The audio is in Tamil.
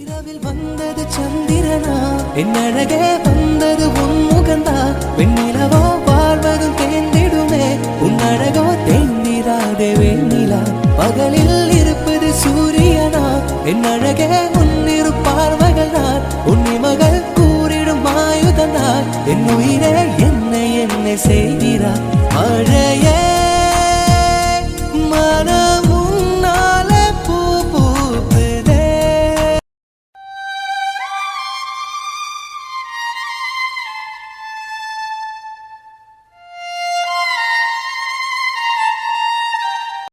இரவில் வந்தது சந்திரனா என் அழகே வந்தது உன் முகந்தா வெண்ணிலவோ வாழ்வதும் தேர்ந்திடுமே உன் அழகோ தேர்ந்திராதே வெண்ணிலா பகலில் இருப்பது சூரியனா என் அழகே உன்னிரு பார்வைகள் தான் உன்னிமகள் கூறிடும் ஆயுதந்தான் என் உயிரே என்னை செய்கிறார் மழைய